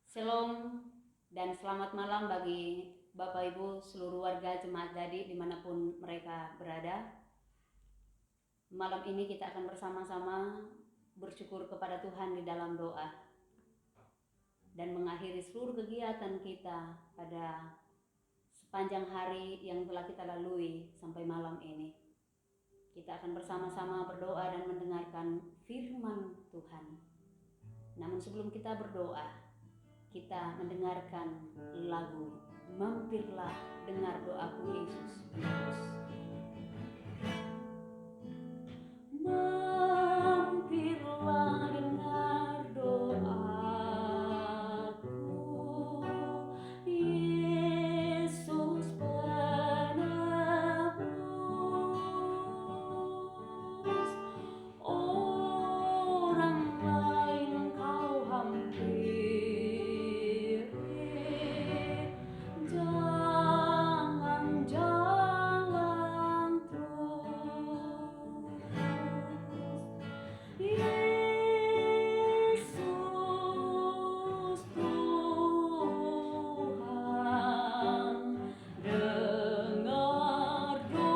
Shalom dan selamat malam bagi Bapak Ibu seluruh warga Jemaat Dadi dimanapun mereka berada. Malam ini kita akan bersama-sama bersyukur kepada Tuhan di dalam doa dan mengakhiri seluruh kegiatan kita pada sepanjang hari yang telah kita lalui sampai malam ini. Kita akan bersama-sama berdoa dan mendengarkan firman Tuhan. Namun sebelum kita berdoa, kita mendengarkan lagu Mampirlah Dengar Doaku Yesus Penebus. Mampirlah dengar doaku, Yesus Penebus. Orang lain kau hampiri, jangan jalan terus. Yesus Tuhan, dengar doaku.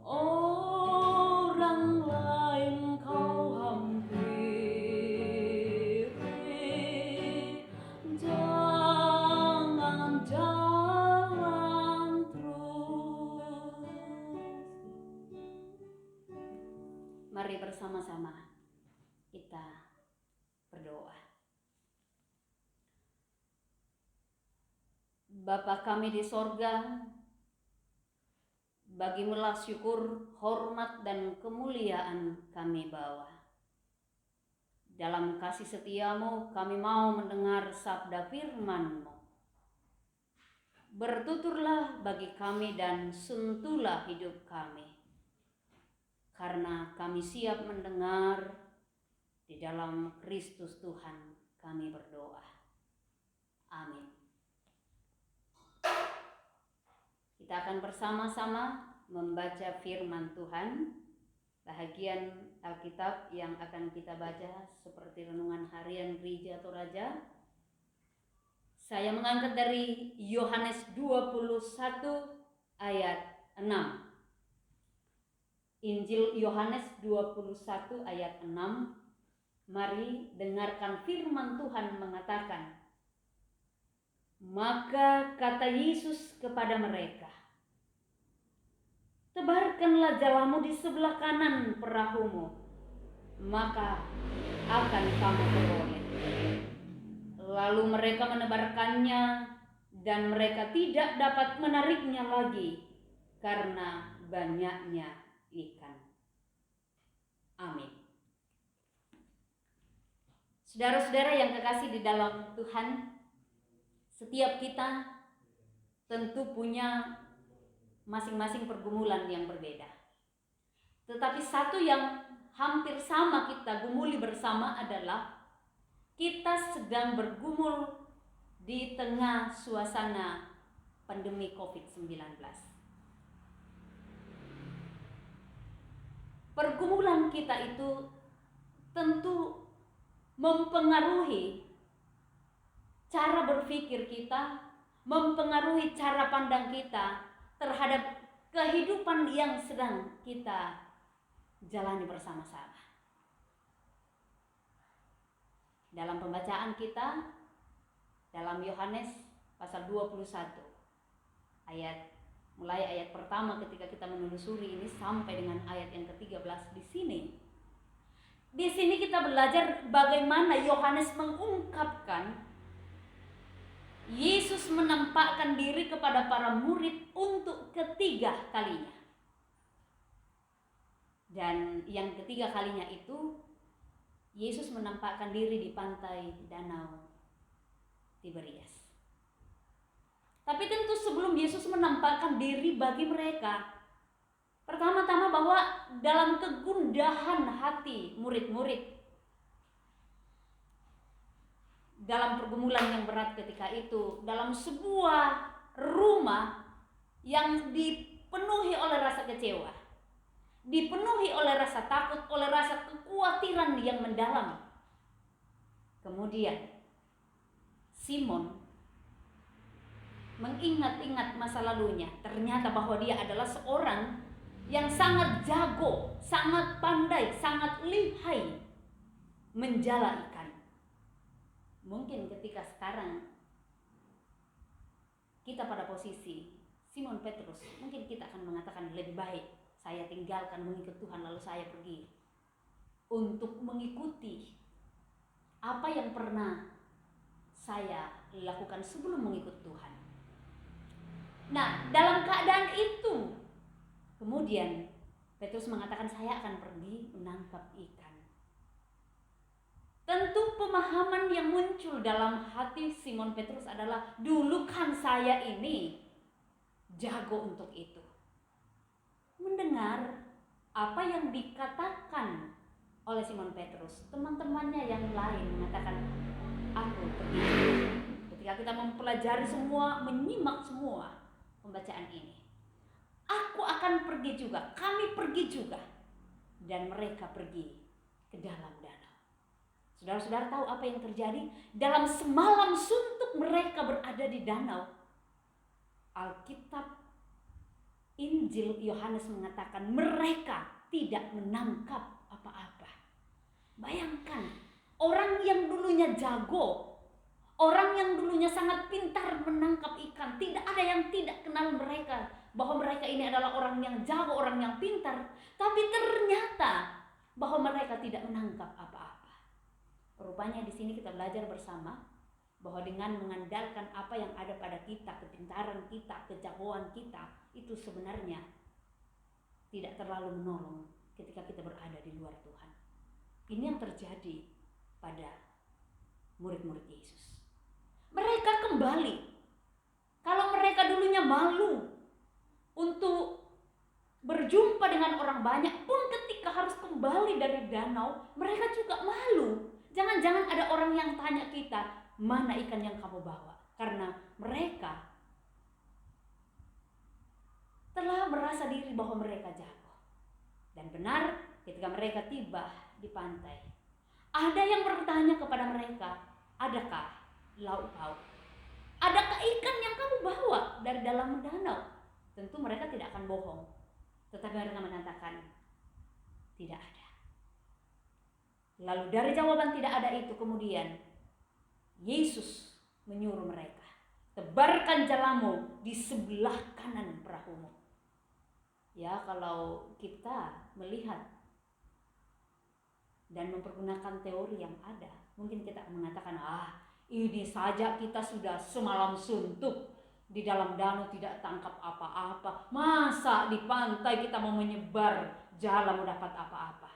Orang lain kau hampiri, jangan jalan terus. Mari bersama-sama kita berdoa. Bapa kami di sorga, bagimulah syukur, hormat, dan kemuliaan kami bawa. Dalam kasih setiamu kami mau mendengar sabda firman-Mu. Bertuturlah bagi kami dan sentuhlah hidup kami, karena kami siap mendengar. Di dalam Kristus Tuhan kami berdoa. Amin. Kita akan bersama-sama membaca firman Tuhan. Bahagian Alkitab yang akan kita baca seperti renungan harian Gereja Toraja. Saya mengangkat dari Yohanes 21 ayat 6. Injil Yohanes 21 ayat 6. Mari dengarkan firman Tuhan mengatakan, maka kata Yesus kepada mereka, tebarkanlah jalamu di sebelah kanan perahumu, maka akan kamu beroleh. Lalu mereka menebarkannya dan mereka tidak dapat menariknya lagi karena banyaknya ikan. Amin. Saudara-saudara yang kekasih di dalam Tuhan, setiap kita tentu punya masing-masing pergumulan yang berbeda. Tetapi satu yang hampir sama kita gumuli bersama adalah kita sedang bergumul di tengah suasana pandemi COVID-19. Pergumulan kita itu tentu mempengaruhi cara berpikir kita, mempengaruhi cara pandang kita terhadap kehidupan yang sedang kita jalani bersama-sama. Dalam pembacaan kita, dalam Yohanes pasal 21, mulai ayat pertama ketika kita menelusuri ini sampai dengan ayat yang ke-13 di sini kita belajar bagaimana Yohanes mengungkapkan Yesus menampakkan diri kepada para murid untuk ketiga kalinya. Dan yang ketiga kalinya itu Yesus menampakkan diri di pantai Danau Tiberias. Tapi tentu sebelum Yesus menampakkan diri bagi mereka, pertama-tama bahwa dalam kegundahan hati murid-murid, dalam pergumulan yang berat ketika itu, dalam sebuah rumah yang dipenuhi oleh rasa kecewa, dipenuhi oleh rasa takut, oleh rasa kekuatan pikiran yang mendalam. Kemudian Simon mengingat-ingat masa lalunya. Ternyata bahwa dia adalah seorang yang sangat jago, sangat pandai, sangat lihai menjala ikan. Mungkin ketika sekarang kita pada posisi Simon Petrus, mungkin kita akan mengatakan lebih baik saya tinggalkan mengikut Tuhan lalu saya pergi untuk mengikuti apa yang pernah saya lakukan sebelum mengikut Tuhan. Nah, dalam keadaan itu kemudian Petrus mengatakan saya akan pergi menangkap ikan. Tentu pemahaman yang muncul dalam hati Simon Petrus adalah, dulu kan saya ini jago untuk itu. Mendengar apa yang dikatakan oleh Simon Petrus, teman-temannya yang lain mengatakan, aku pergi. Ketika kita mempelajari semua, menyimak semua pembacaan ini, aku akan pergi juga, kami pergi juga. Dan mereka pergi ke dalam danau. Saudara-saudara tahu apa yang terjadi? Dalam semalam suntuk mereka berada di danau. Alkitab Injil Yohanes mengatakan mereka tidak menangkap apa-apa. Bayangkan, orang yang dulunya jago, orang yang dulunya sangat pintar menangkap ikan, tidak ada yang tidak kenal mereka, bahwa mereka ini adalah orang yang jago, orang yang pintar. Tapi ternyata bahwa mereka tidak menangkap apa-apa. Rupanya di sini kita belajar bersama bahwa dengan mengandalkan apa yang ada pada kita, kepintaran kita, kejagoan kita, itu sebenarnya tidak terlalu menolong ketika kita berada di luar Tuhan. Ini yang terjadi pada murid-murid Yesus. Mereka kembali. Kalau mereka dulunya malu untuk berjumpa dengan orang banyak, pun ketika harus kembali dari danau, mereka juga malu. Jangan-jangan ada orang yang tanya kita, mana ikan yang kamu bawa? Karena mereka telah merasa diri bahwa mereka jago. Dan benar, ketika mereka tiba di pantai, ada yang bertanya kepada mereka, adakah lauk pauk? Adakah ikan yang kamu bawa dari dalam danau? Tentu mereka tidak akan bohong. Tetapi mereka mengatakan, tidak ada. Lalu dari jawaban tidak ada itu kemudian Yesus menyuruh mereka, tebarkan jalamu di sebelah kanan perahumu. Ya, kalau kita melihat dan mempergunakan teori yang ada, mungkin kita akan mengatakan, ini saja kita sudah semalam suntuk di dalam danau tidak tangkap apa-apa. Masa di pantai kita mau menyebar jala mau dapat apa-apa?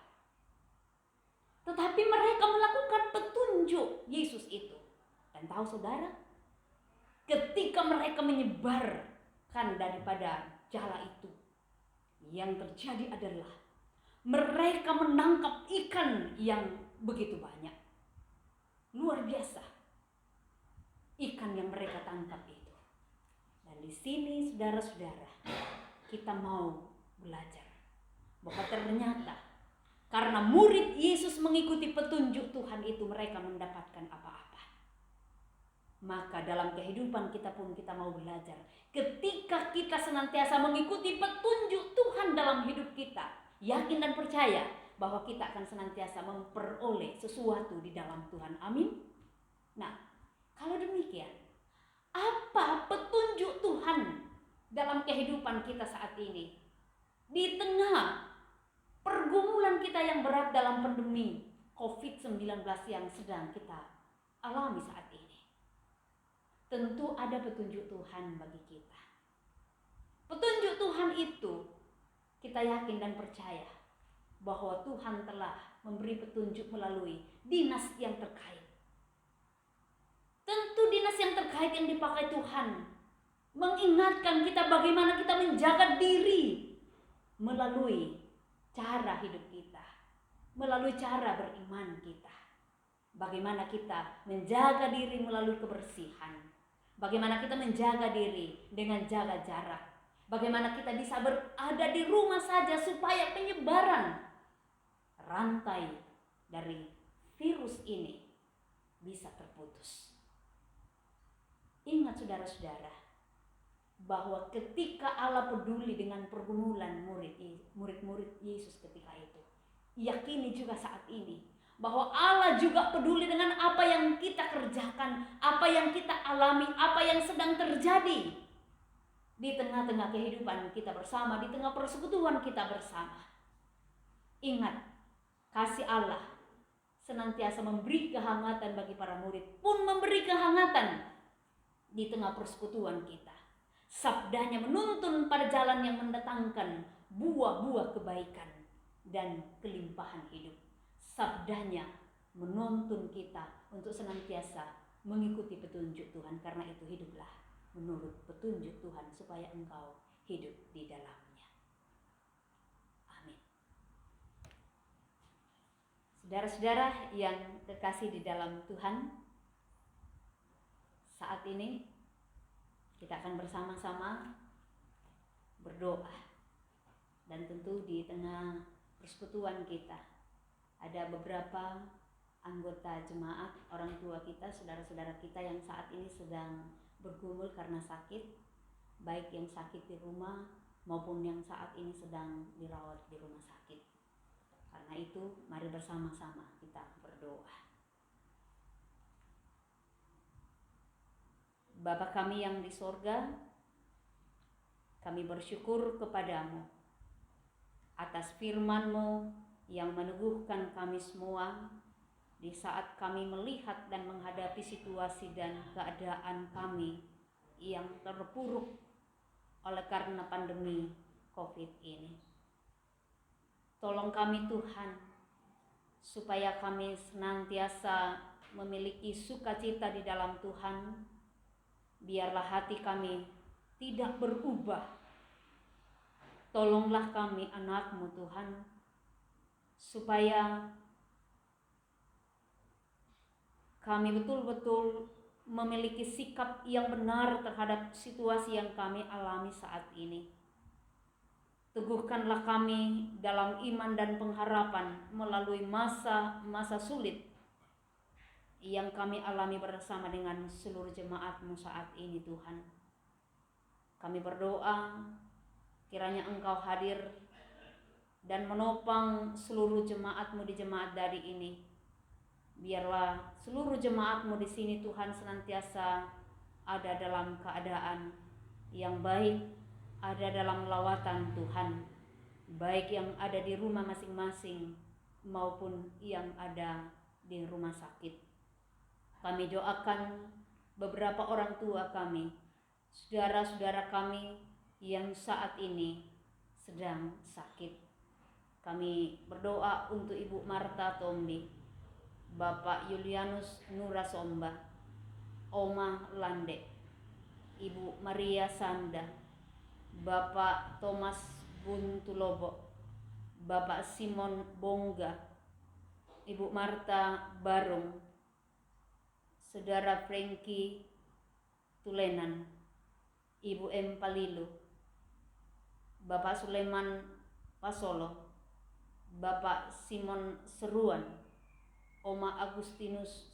Tetapi mereka melakukan petunjuk Yesus itu. Dan tahu saudara, ketika mereka menyebarkan daripada jala itu, yang terjadi adalah mereka menangkap ikan yang begitu banyak. Luar biasa ikan yang mereka tangkap itu. Dan di sini saudara-saudara, kita mau belajar bahwa ternyata karena murid Yesus mengikuti petunjuk Tuhan itu, mereka mendapatkan apa-apa. Maka dalam kehidupan kita pun kita mau belajar. Ketika kita senantiasa mengikuti petunjuk Tuhan dalam hidup kita, yakin dan percaya bahwa kita akan senantiasa memperoleh sesuatu di dalam Tuhan. Amin. Nah, kalau demikian, apa petunjuk Tuhan dalam kehidupan kita saat ini? Di tengah pergumulan kita yang berat dalam pandemi COVID-19 yang sedang kita alami saat ini, tentu ada petunjuk Tuhan bagi kita. Petunjuk Tuhan itu kita yakin dan percaya bahwa Tuhan telah memberi petunjuk melalui dinas yang terkait. Tentu dinas yang terkait yang dipakai Tuhan mengingatkan kita bagaimana kita menjaga diri melalui cara hidup kita, melalui cara beriman kita. Bagaimana kita menjaga diri melalui kebersihan. Bagaimana kita menjaga diri dengan jaga jarak. Bagaimana kita bisa berada di rumah saja supaya penyebaran rantai dari virus ini bisa terputus. Ingat saudara-saudara, bahwa ketika Allah peduli dengan pergumulan murid-murid Yesus ketika itu, yakini juga saat ini bahwa Allah juga peduli dengan apa yang kita kerjakan, apa yang kita alami, apa yang sedang terjadi di tengah-tengah kehidupan kita bersama, di tengah persekutuan kita bersama. Ingat, kasih Allah senantiasa memberi kehangatan bagi para murid, pun memberi kehangatan di tengah persekutuan kita. Sabdanya menuntun pada jalan yang mendatangkan buah-buah kebaikan dan kelimpahan hidup. Sabdanya menuntun kita untuk senantiasa mengikuti petunjuk Tuhan. Karena itu hiduplah menurut petunjuk Tuhan supaya engkau hidup di dalamnya. Amin. Saudara-saudara yang terkasih di dalam Tuhan, saat ini kita akan bersama-sama berdoa. Dan tentu di tengah persekutuan kita ada beberapa anggota jemaat, orang tua kita, saudara-saudara kita yang saat ini sedang bergumul karena sakit, baik yang sakit di rumah maupun yang saat ini sedang dirawat di rumah sakit. Karena itu mari bersama-sama kita berdoa. Bapa kami yang di sorga, kami bersyukur kepadamu atas firman-Mu yang meneguhkan kami semua di saat kami melihat dan menghadapi situasi dan keadaan kami yang terpuruk oleh karena pandemi COVID ini. Tolong kami Tuhan, supaya kami senantiasa memiliki sukacita di dalam Tuhan. Biarlah hati kami tidak berubah. Tolonglah kami anak-Mu Tuhan, supaya kami betul-betul memiliki sikap yang benar terhadap situasi yang kami alami saat ini. Teguhkanlah kami dalam iman dan pengharapan melalui masa-masa sulit yang kami alami bersama dengan seluruh jemaat-Mu saat ini Tuhan. Kami berdoa kiranya Engkau hadir dan menopang seluruh jemaat-Mu di jemaat Dadi ini. Biarlah seluruh jemaat-Mu di sini Tuhan senantiasa ada dalam keadaan yang baik, ada dalam lawatan Tuhan, baik yang ada di rumah masing-masing maupun yang ada di rumah sakit. Kami doakan beberapa orang tua kami, saudara-saudara kami yang saat ini sedang sakit. Kami berdoa untuk Ibu Marta Tombi, Bapak Julianus Nurasomba, Oma Lande, Ibu Maria Sanda, Bapak Thomas Buntulobo, Bapak Simon Bongga, Ibu Marta Barung, Saudara Frankie Tulenan, Ibu M. Palilu, Bapak Suleman Pasolo, Bapak Simon Seruan, Oma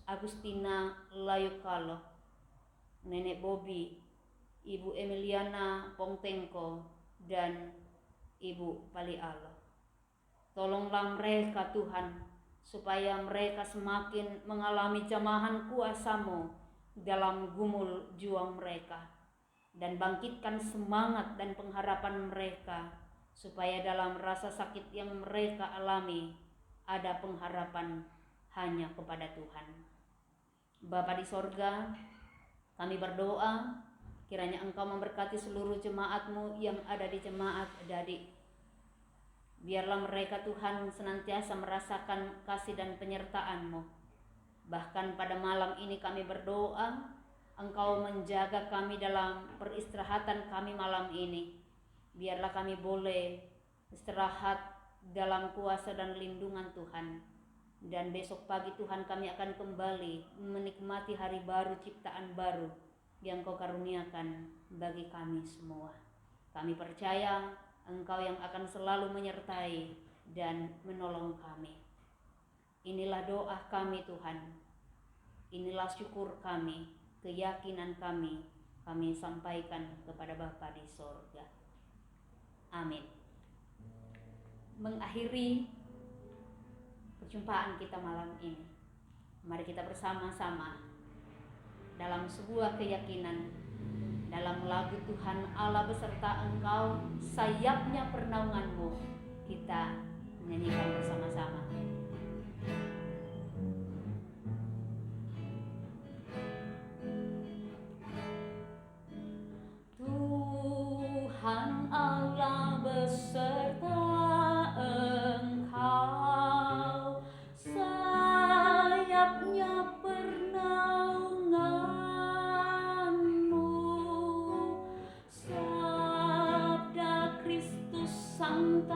Agustina Layukalo, Nenek Bobi, Ibu Emiliana Pongtengko, dan Ibu Palialo. Tolonglah mereka Tuhan, supaya mereka semakin mengalami jamahan kuasa-Mu dalam gumul juang mereka, dan bangkitkan semangat dan pengharapan mereka, supaya dalam rasa sakit yang mereka alami ada pengharapan hanya kepada Tuhan. Bapa di sorga, kami berdoa kiranya Engkau memberkati seluruh jemaat-Mu yang ada di jemaat Dadi. Biarlah mereka Tuhan senantiasa merasakan kasih dan penyertaan-Mu. Bahkan pada malam ini kami berdoa, Engkau menjaga kami dalam peristirahatan kami malam ini. Biarlah kami boleh istirahat dalam kuasa dan lindungan Tuhan. Dan besok pagi Tuhan kami akan kembali menikmati hari baru, ciptaan baru yang Kau karuniakan bagi kami semua. Kami percaya Engkau yang akan selalu menyertai dan menolong kami. Inilah doa kami Tuhan, inilah syukur kami, keyakinan kami sampaikan kepada Bapa di sorga. Amin. Mengakhiri perjumpaan kita malam ini, mari kita bersama-sama dalam sebuah keyakinan, dalam lagu Tuhan Allah beserta Engkau, sayapnya pernaunganmu, kita menyanyikan bersama-sama. Tuhan Allah beserta Engkau, sayapnya pernaunganmu, sabda Kristus santapanmu.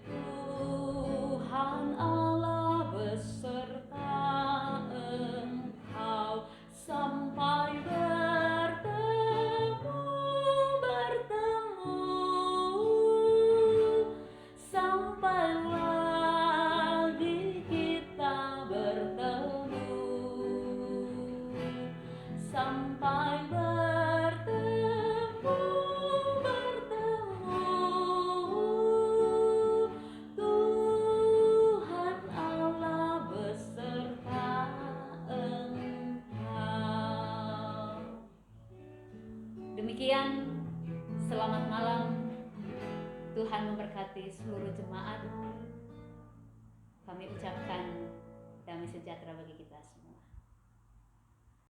Tuhan Allah beserta Engkau, sampai bertemu, sampai lagi kita bertemu, sampai bertemu, Tuhan Allah beserta Engkau. Demikian, selamat malam. Tuhan memberkati seluruh jemaat. Kami ucapkan damai sejahtera bagi kita.